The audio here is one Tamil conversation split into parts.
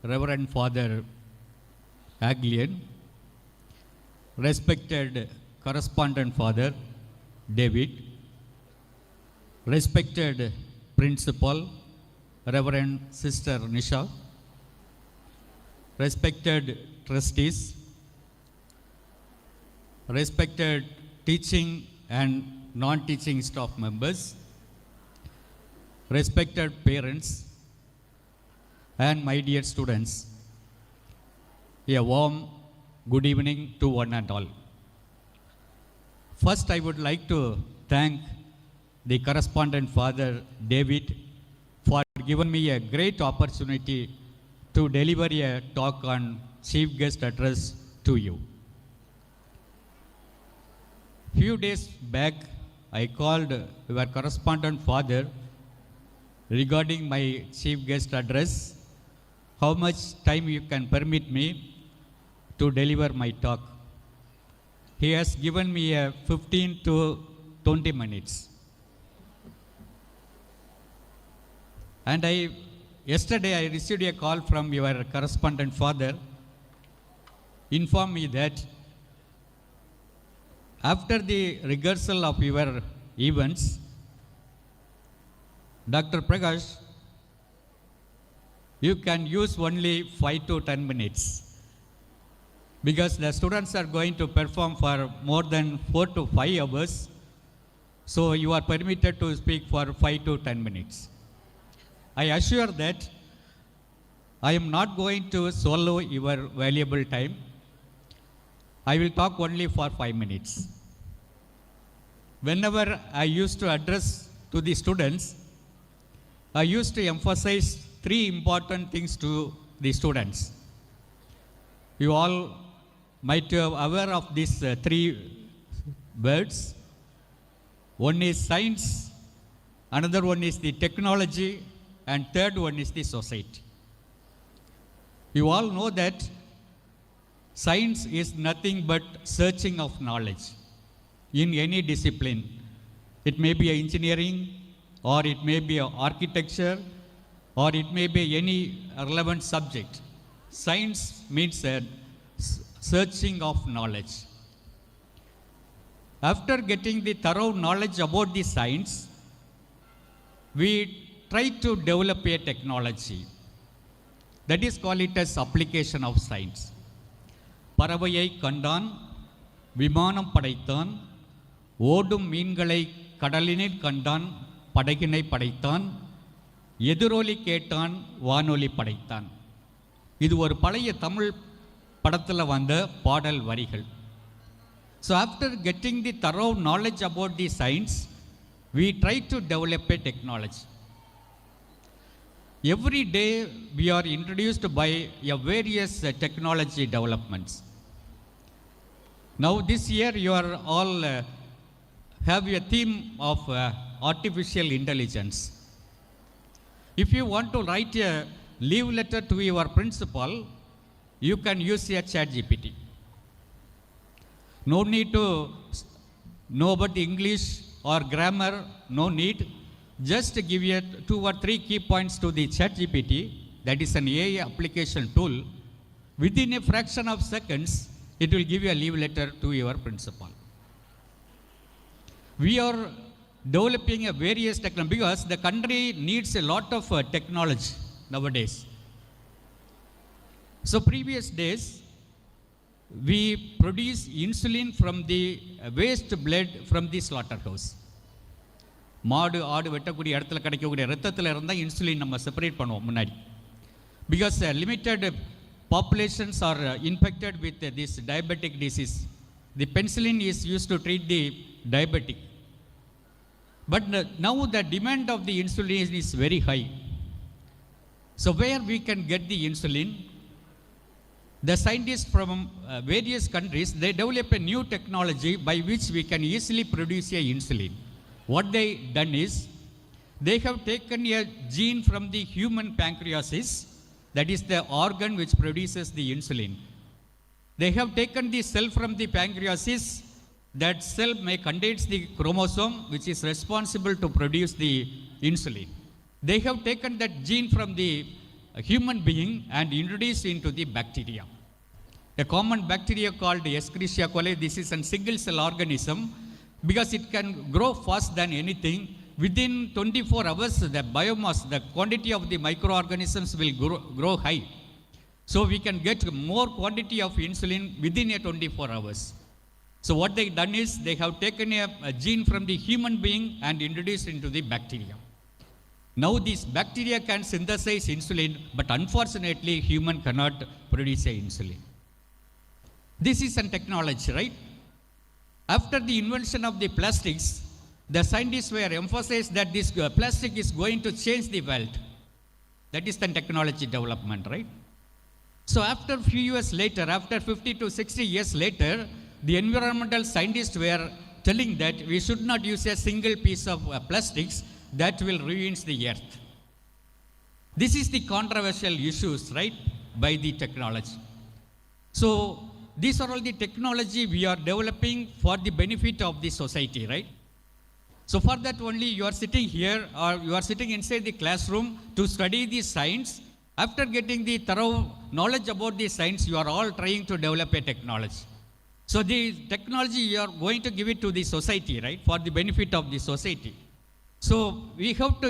Reverend Father Aglian, respected Correspondent Father David, respected Principal Reverend Sister Nisha, respected trustees, respected teaching and non-teaching staff members, respected parents, and my dear students, a warm good evening to one and all. First, I would like to thank the Correspondent Father David for giving me a great opportunity to deliver a talk on Chief Guest Address to you. Few days back, I called your Correspondent Father regarding my Chief Guest Address, how much time you can permit me to deliver my talk. He has given me a 15 to 20 minutes. And yesterday I received a call from your Correspondent Father, informed me that after the rehearsal of your events, Dr. Prakash, you can use only 5 to 10 minutes because the students are going to perform for more than 4 to 5 hours. So you are permitted to speak for 5 to 10 minutes. I assure that I am not going to swallow your valuable time. I will talk only for 5 minutes. Whenever I used to address to the students, I used to emphasize 3 important things to the students. You all might be aware of these 3 words. One is science, another one is the technology, and third one is the society. You all know that science is nothing but searching of knowledge in any discipline. It may be engineering, or it may be architecture, or it may be any relevant subject. Science means a searching of knowledge. After getting the thorough knowledge about the science, we try to develop a technology. That is called it as application of science. பறவையை கண்டான், விமானம் படைத்தான், ஓடும் மீன்களை கடலினில் கண்டான், படகினை படைத்தான், எதிரொலி கேட்டான், வானொலி படைத்தான். இது ஒரு பழைய தமிழ் படத்தில் வந்த பாடல் வரிகள். So after getting the thorough knowledge about the science, we try to develop a technology. Every day we are introduced by various technology developments. Now this year you are all have a theme of artificial intelligence. If you want to write a leave letter to your principal, you can use a ChatGPT. No need to know about English or grammar, no need. Just give a 2 or 3 key points to the ChatGPT, that is an AI application tool. Within a fraction of seconds, it will give you a leave letter to your principal. We are developing a various technology because the country needs a lot of technology nowadays. So previous days, we produce insulin from the waste blood from the slaughterhouse. மாடு ஆடு வெட்டக்கூடிய இடத்துல கிடைக்கக்கூடிய ரத்தத்தில் இருந்தால் இன்சுலின் நம்ம செப்பரேட் பண்ணுவோம் முன்னாடி. Because limited populations are infected with this diabetic disease. The penicillin is use to treat the diabetic. But now the demand of the insulin is very high. So where we can get the insulin? The scientists from various countries, they develop a new technology by which we can easily produce a insulin. What they done is, they have taken a gene from the human pancreases, that is the organ which produces the insulin. They have taken the cell from the pancreases, that cell may contains the chromosome which is responsible to produce the insulin. They have taken that gene from the a human being and introduce into the bacteria. A common bacteria called Escherichia coli, this is a single cell organism because it can grow fast than anything. Within 24 hours, the biomass, the quantity of the microorganisms will grow high. So we can get more quantity of insulin within a 24 hours. So what they done is they have taken a gene from the human being and introduced into the bacteria. Now this bacteria can synthesize insulin, but unfortunately human cannot produce a insulin. This is a technology, right? After the invention of the plastics, the scientists were emphasized that this plastic is going to change the world. That is the technology development, right? So after a few years later, after 50 to 60 years later, the environmental scientists were telling that we should not use a single piece of plastics that will ruin the earth. This is the controversial issues, right, by the technology. So these are all the technology we are developing for the benefit of the society, right? So for that only you are sitting here or you are sitting inside the classroom to study the science. After getting the thorough knowledge about the science, you are all trying to develop a technology. So the technology you are going to give it to the society, right, for the benefit of the society. So we have to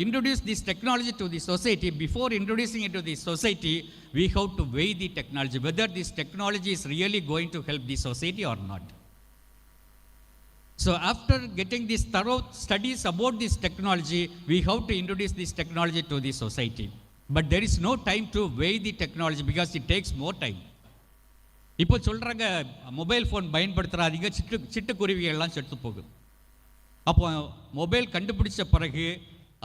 introduce this technology to the society. Before introducing it to the society, we have to weigh the technology, whether this technology is really going to help the society or not. So after getting these thorough studies about this technology, we have to introduce this technology to the society. But there is no time to weigh the technology because it takes more time. இப்போ சொல்கிறாங்க மொபைல் ஃபோன் பயன்படுத்துகிறாதீங்க, சிட்டுக்குருவிகள்லாம் செத்து போகுது. அப்போ மொபைல் கண்டுபிடிச்ச பிறகு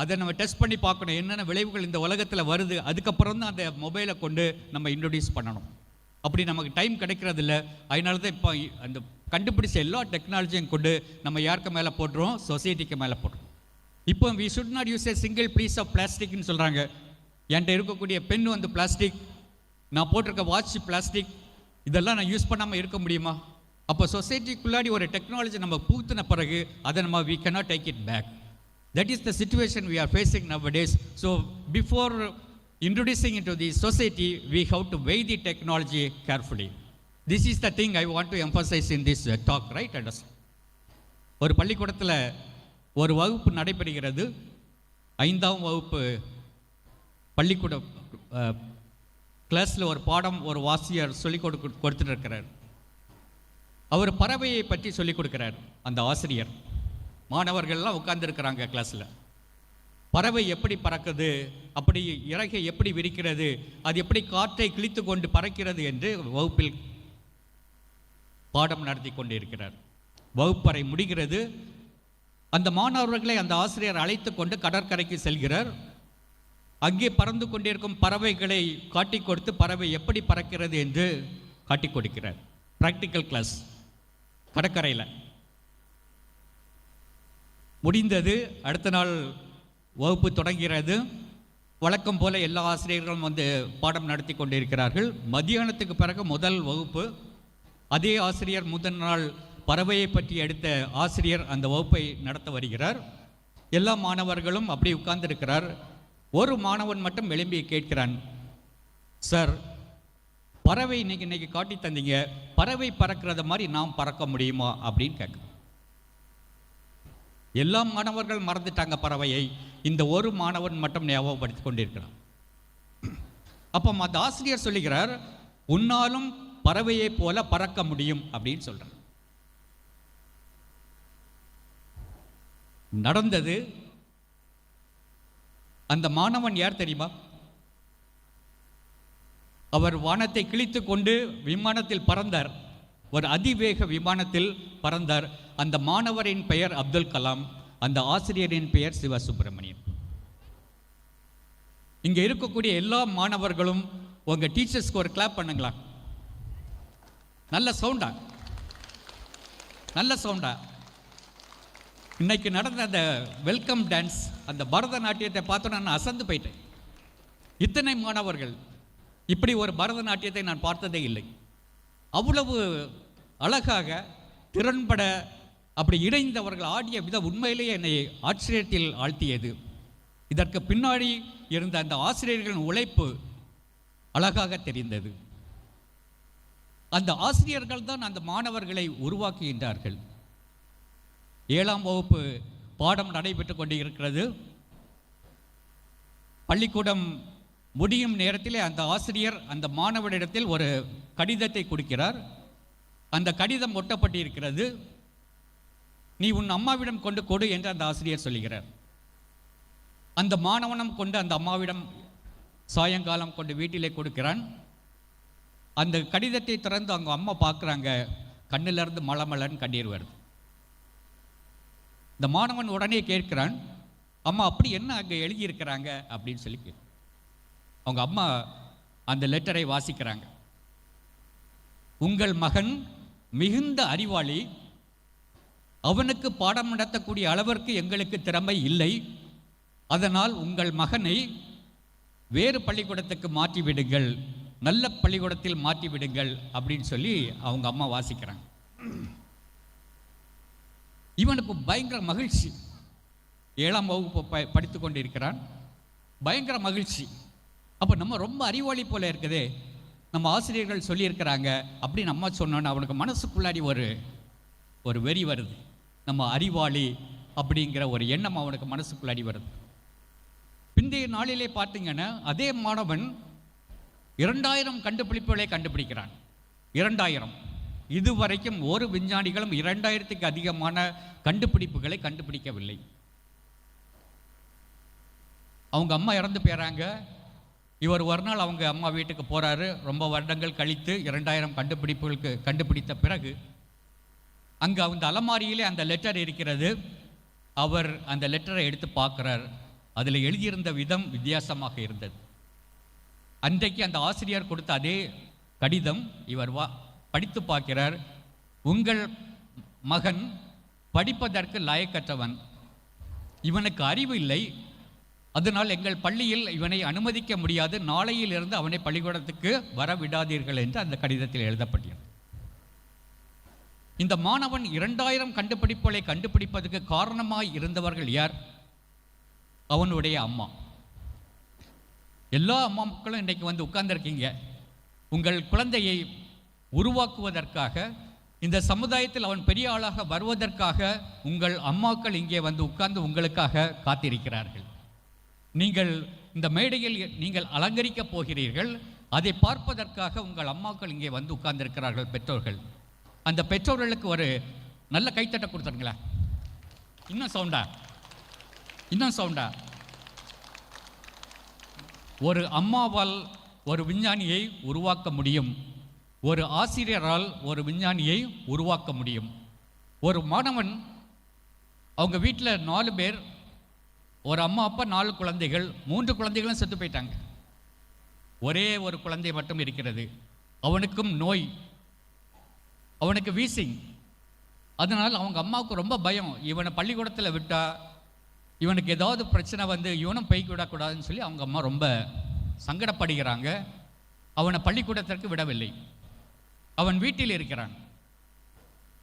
அதை நம்ம டெஸ்ட் பண்ணி பார்க்கணும், என்னென்ன விளைவுகள் இந்த உலகத்தில் வருது. அதுக்கப்புறம் தான் அந்த மொபைலை கொண்டு நம்ம இன்ட்ரடியூஸ் பண்ணணும். அப்படி நமக்கு டைம் கிடைக்கிறதில்ல. அதனால தான் இப்போ அந்த கண்டுபிடிச்ச எல்லா டெக்னாலஜியும் கொண்டு நம்ம யாருக்கு மேலே போட்டுருவோம், சொசைட்டிக்கு மேலே போட்டுருவோம். இப்போ we should not use a single piece of பிளாஸ்டிக்னு சொல்கிறாங்க. என்கிட்ட இருக்கக்கூடிய பென் வந்து பிளாஸ்டிக், நான் போட்டிருக்க வாட்ச் பிளாஸ்டிக், இதெல்லாம் நான் யூஸ் பண்ணாமல் இருக்க முடியுமா? அப்போ சொசைட்டிக்குள்ளாடி ஒரு டெக்னாலஜி நம்ம பூத்தின பிறகு அதை நம்ம we cannot take it back. That is the situation we are facing nowadays. So before introducing into the society, we have to weigh the technology carefully. This is the thing I want to emphasize in this talk, right? ஒரு பள்ளிக்கூடத்தில் ஒரு வகுப்பு நடைபெறுகிறது. 5ஆம் வகுப்பு பள்ளிக்கூட கிளாஸில் ஒரு பாடம் ஒரு வாசியர் சொல்லிக் கொடுத்துட்டு இருக்கிறார். அவர் பறவையை பற்றி சொல்லிக் கொடுக்கிறார். அந்த ஆசிரியர் மாணவர்கள்லாம் உட்கார்ந்துருக்கிறாங்க கிளாஸில். பறவை எப்படி பறக்குது, அப்படி இறகை எப்படி விரிக்கிறது, அது எப்படி காற்றை கிழித்து கொண்டு பறக்கிறது என்று வகுப்பில் பாடம் நடத்தி கொண்டு இருக்கிறார். வகுப்பறை முடிகிறது. அந்த மாணவர்களை அந்த ஆசிரியர் அழைத்து கொண்டு கடற்கரைக்கு செல்கிறார். அங்கே பறந்து கொண்டிருக்கும் பறவைகளை காட்டி கொடுத்து பறவை எப்படி பறக்கிறது என்று காட்டி கொடுக்கிறார். ப்ராக்டிக்கல் கிளாஸ் கடற்கரையில் முடிந்தது. அடுத்த நாள் வகுப்பு தொடங்கிறது. வழக்கம் போல எல்லா ஆசிரியர்களும் வந்து பாடம் நடத்தி கொண்டிருக்கிறார்கள். மத்தியானத்துக்கு பிறகு முதல் வகுப்பு. அதே ஆசிரியர் முதல் நாள் பறவையை பற்றி எடுத்த ஆசிரியர் அந்த வகுப்பை நடத்த வருகிறார். எல்லா மாணவர்களும் அப்படி உட்கார்ந்துருக்கிறார். ஒரு மாணவன் மட்டும் எழும்பி கேட்கிறான், சார் பறவை இன்னைக்கு காட்டி தந்தீங்க, பறவை பறக்கிறத மாதிரி நாம் பறக்க முடியுமா அப்படின்னு கேட்க. எல்லா மாணவர்கள் மறந்துட்டாங்க பறவையை. இந்த ஒரு மாணவன் மட்டும் ஞாபகப்படுத்தி கொண்டிருக்கிறான். அப்போ அந்த ஆசிரியர் சொல்லுகிறார், உன்னாலும் பறவையை போல பறக்க முடியும் அப்படின்னு சொல்றார். நடந்தது. அந்த மாணவன் யார் தெரியுமா? அவர் வானத்தை கிழித்து கொண்டு விமானத்தில் பறந்தார். ஒரு அதிவேக விமானத்தில் பறந்தார். அந்த மாணவரின் பெயர் அப்துல் கலாம், அந்த ஆசிரியரின் பெயர் சிவசுப்பிரமணியன். இங்க இருக்கக்கூடிய எல்லா மாணவர்களும் உங்க டீச்சர்ஸ்க்கு ஒரு கிளாப் பண்ணுங்களா? நல்ல சவுண்டா, நல்ல சவுண்டா. இன்னைக்கு நடந்த அந்த வெல்கம் டான்ஸ், அந்த பரதநாட்டியத்தை பார்த்தோன்னா நான் அசந்து போயிட்டேன். இத்தனை மாணவர்கள், இப்படி ஒரு பரதநாட்டியத்தை நான் பார்த்ததே இல்லை. அவ்வளவு அழகாக திறன்பட அப்படி இணைந்தவர்கள் ஆடிய விதம் உண்மையிலேயே என்னை ஆச்சரியத்தில் ஆழ்த்தியது. இதற்கு பின்னாடி இருந்த அந்த ஆசிரியர்களின் உழைப்பு அழகாக தெரிந்தது. அந்த ஆசிரியர்கள் தான் அந்த மாணவர்களை உருவாக்குகின்றார்கள். 7ஆம் வகுப்பு பாடம் நடைபெற்று கொண்டு இருக்கிறது. பள்ளிக்கூடம் முடியும் நேரத்திலே அந்த ஆசிரியர் அந்த மாணவரிடத்தில் ஒரு கடிதத்தை கொடுக்கிறார். அந்த கடிதம் ஒட்டப்பட்டு இருக்கிறது. நீ உன் அம்மாவிடம் கொண்டு கொடு என்று அந்த ஆசிரியர் சொல்லுகிறார். அந்த மாணவனும் கொண்டு அந்த அம்மாவிடம் சாயங்காலம் கொண்டு வீட்டிலே கொடுக்கிறான். அந்த கடிதத்தை திறந்து அவங்க அம்மா பார்க்குறாங்க. கண்ணிலிருந்து மலமலன்னு கண்ணீர் வருது. இந்த மாணவன் உடனே கேட்கிறான், அம்மா அப்படி என்ன அங்கே எழுதியிருக்கிறாங்க அப்படின்னு சொல்லி அவங்க அம்மா அந்த லெட்டரை வாசிக்கிறாங்க. உங்கள் மகன் மிகுந்த அறிவாளி, அவனுக்கு பாடம் நடத்தக்கூடிய அளவிற்கு எங்களுக்கு திறமை இல்லை. அதனால் உங்கள் மகனை வேறு பள்ளிக்கூடத்துக்கு மாற்றிவிடுங்கள், நல்ல பள்ளிக்கூடத்தில் மாற்றிவிடுங்கள் அப்படின்னு சொல்லி அவங்க அம்மா வாசிக்கிறாங்க. இவனுக்கு பயங்கர மகிழ்ச்சி. 7ஆம் வகுப்பு படித்து கொண்டிருக்கிறான். பயங்கர மகிழ்ச்சி. அப்போ நம்ம ரொம்ப அறிவாளி போல இருக்குதே, நம்ம ஆசிரியர்கள் சொல்லியிருக்கிறாங்க அப்படின்னு அம்மா சொன்னோன்னு அவனுக்கு மனசுக்குள்ளாடி ஒரு வெறி வருது. நம்ம அறிவாளி அப்படிங்கிற ஒரு எண்ணம் அவனுக்கு மனசுக்குள்ளாடி வருது. பிந்தைய நாளிலே பார்த்தீங்கன்னா அதே மாணவன் 2000 கண்டுபிடிப்புகளை கண்டுபிடிக்கிறான். 2000. இதுவரைக்கும் ஒரு விஞ்ஞானிகளும் 2000க்கு அதிகமான கண்டுபிடிப்புகளை கண்டுபிடிக்கவில்லை. அவங்க அம்மா இறந்து போயிறாங்க. இவர் ஒரு நாள் அவங்க அம்மா வீட்டுக்கு போகிறாரு. ரொம்ப வருடங்கள் கழித்து 2000 கண்டுபிடிப்புகளுக்கு கண்டுபிடித்த பிறகு அங்கே அந்த அலமாரியிலே அந்த லெட்டர் இருக்கிறது. அவர் அந்த லெட்டரை எடுத்து பார்க்குறார். அதில் எழுதியிருந்த விதம் வித்தியாசமாக இருந்தது. அன்றைக்கு அந்த ஆசிரியர் கொடுத்த அதே கடிதம் இவர் படித்து பார்க்கிறார். உங்கள் மகன் படிப்பதற்கு லாயக்கற்றவன், இவனுக்கு அறிவு இல்லை, அதனால் எங்கள் பள்ளியில் இவனை அனுமதிக்க முடியாது, நாளையிலிருந்து அவனை பள்ளிக்கூடத்துக்கு வர விடாதீர்கள் என்று அந்த கடிதத்தில் எழுதப்பட்டது. இந்த மாணவன் 2000 கண்டுபிடிப்புகளை கண்டுபிடிப்பதற்கு காரணமாய் இருந்தவர்கள் யார்? அவனுடைய அம்மா. எல்லா அம்மா மக்களும் இன்றைக்கு வந்து உட்கார்ந்துருக்கீங்க. உங்கள் குழந்தையை உருவாக்குவதற்காக, இந்த சமுதாயத்தில் அவன் பெரிய ஆளாக வருவதற்காக உங்கள் அம்மாக்கள் இங்கே வந்து உட்கார்ந்து உங்களுக்காக காத்திருக்கிறார்கள். நீங்கள் இந்த மேடையில் நீங்கள் அலங்கரிக்கப் போகிறீர்கள். அதை பார்ப்பதற்காக உங்கள் அம்மாக்கள் இங்கே வந்து உட்கார்ந்திருக்கிறார்கள். பெற்றோர்கள், அந்த பெற்றோர்களுக்கு ஒரு நல்ல கைத்தட்டை கொடுத்துருங்களா? இன்னும் சவுண்டா. ஒரு அம்மாவால் ஒரு விஞ்ஞானியை உருவாக்க முடியும். ஒரு ஆசிரியரால் ஒரு விஞ்ஞானியை உருவாக்க முடியும். ஒரு மாணவன், அவங்க வீட்டில் 4 பேர், ஒரு அம்மா அப்பா 4 குழந்தைகள், 3 குழந்தைகளும் செத்து போயிட்டாங்க. ஒரே ஒரு குழந்தை மட்டும் இருக்கிறது. அவனுக்கும் நோய், அவனுக்கு வீசிங். அதனால் அவங்க அம்மாவுக்கு ரொம்ப பயம். இவனை பள்ளிக்கூடத்தில் விட்டா இவனுக்கு ஏதாவது பிரச்சனை வந்து இவனும் பைக்கு விடக்கூடாதுன்னு சொல்லி அவங்க அம்மா ரொம்ப சங்கடப்படுகிறாங்க. அவனை பள்ளிக்கூடத்திற்கு விடவில்லை. அவன் வீட்டில் இருக்கிறான்.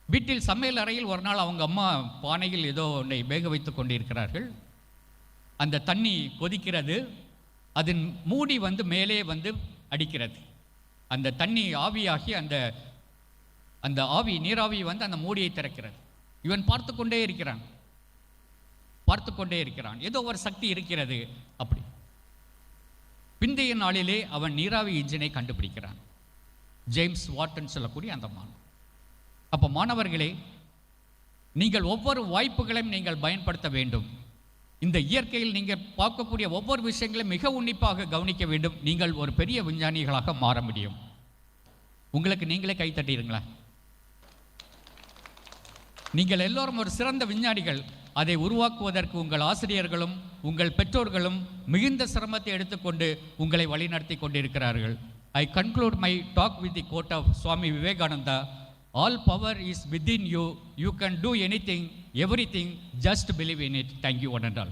வீட்டில் சமையல் அறையில் ஒரு நாள் அவங்க அம்மா பானையில் ஏதோ ஒன்றை வேக வைத்து கொண்டிருக்கிறார்கள். அந்த தண்ணி கொதிக்கிறது. அதன் மூடி வந்து மேலே வந்து அடிக்கிறது. அந்த தண்ணி ஆவியாகி அந்த ஆவி, நீராவி வந்து அந்த மூடியை திறக்கிறது. இவன் பார்த்து கொண்டே இருக்கிறான். ஏதோ ஒரு சக்தி இருக்கிறது. அப்படி பிந்தைய நாளிலே அவன் நீராவி இன்ஜினை கண்டுபிடிக்கிறான். ஜேம்ஸ் வாட்டன் சொல்லக்கூடிய அந்த மாணவன். அப்போ மாணவர்களே, நீங்கள் ஒவ்வொரு வாய்ப்புகளையும் நீங்கள் பயன்படுத்த வேண்டும். இந்த இயற்கையில் நீங்கள் பார்க்கக்கூடிய ஒவ்வொரு விஷயங்களையும் மிக உன்னிப்பாக கவனிக்க வேண்டும். நீங்கள் ஒரு பெரிய விஞ்ஞானிகளாக மாற முடியும். உங்களுக்கு நீங்களே கை தட்டிடுங்களா? நீங்கள் எல்லோரும் ஒரு சிறந்த விஞ்ஞானிகள். அதை உருவாக்குவதற்கு உங்கள் ஆசிரியர்களும் உங்கள் பெற்றோர்களும் மிகுந்த சிரமத்தை எடுத்துக்கொண்டு உங்களை வழிநடத்தி கொண்டிருக்கிறார்கள். I conclude my talk with the quote of Swami Vivekananda, all power is within you. You can do anything, everything, just believe in it. Thank you one and all.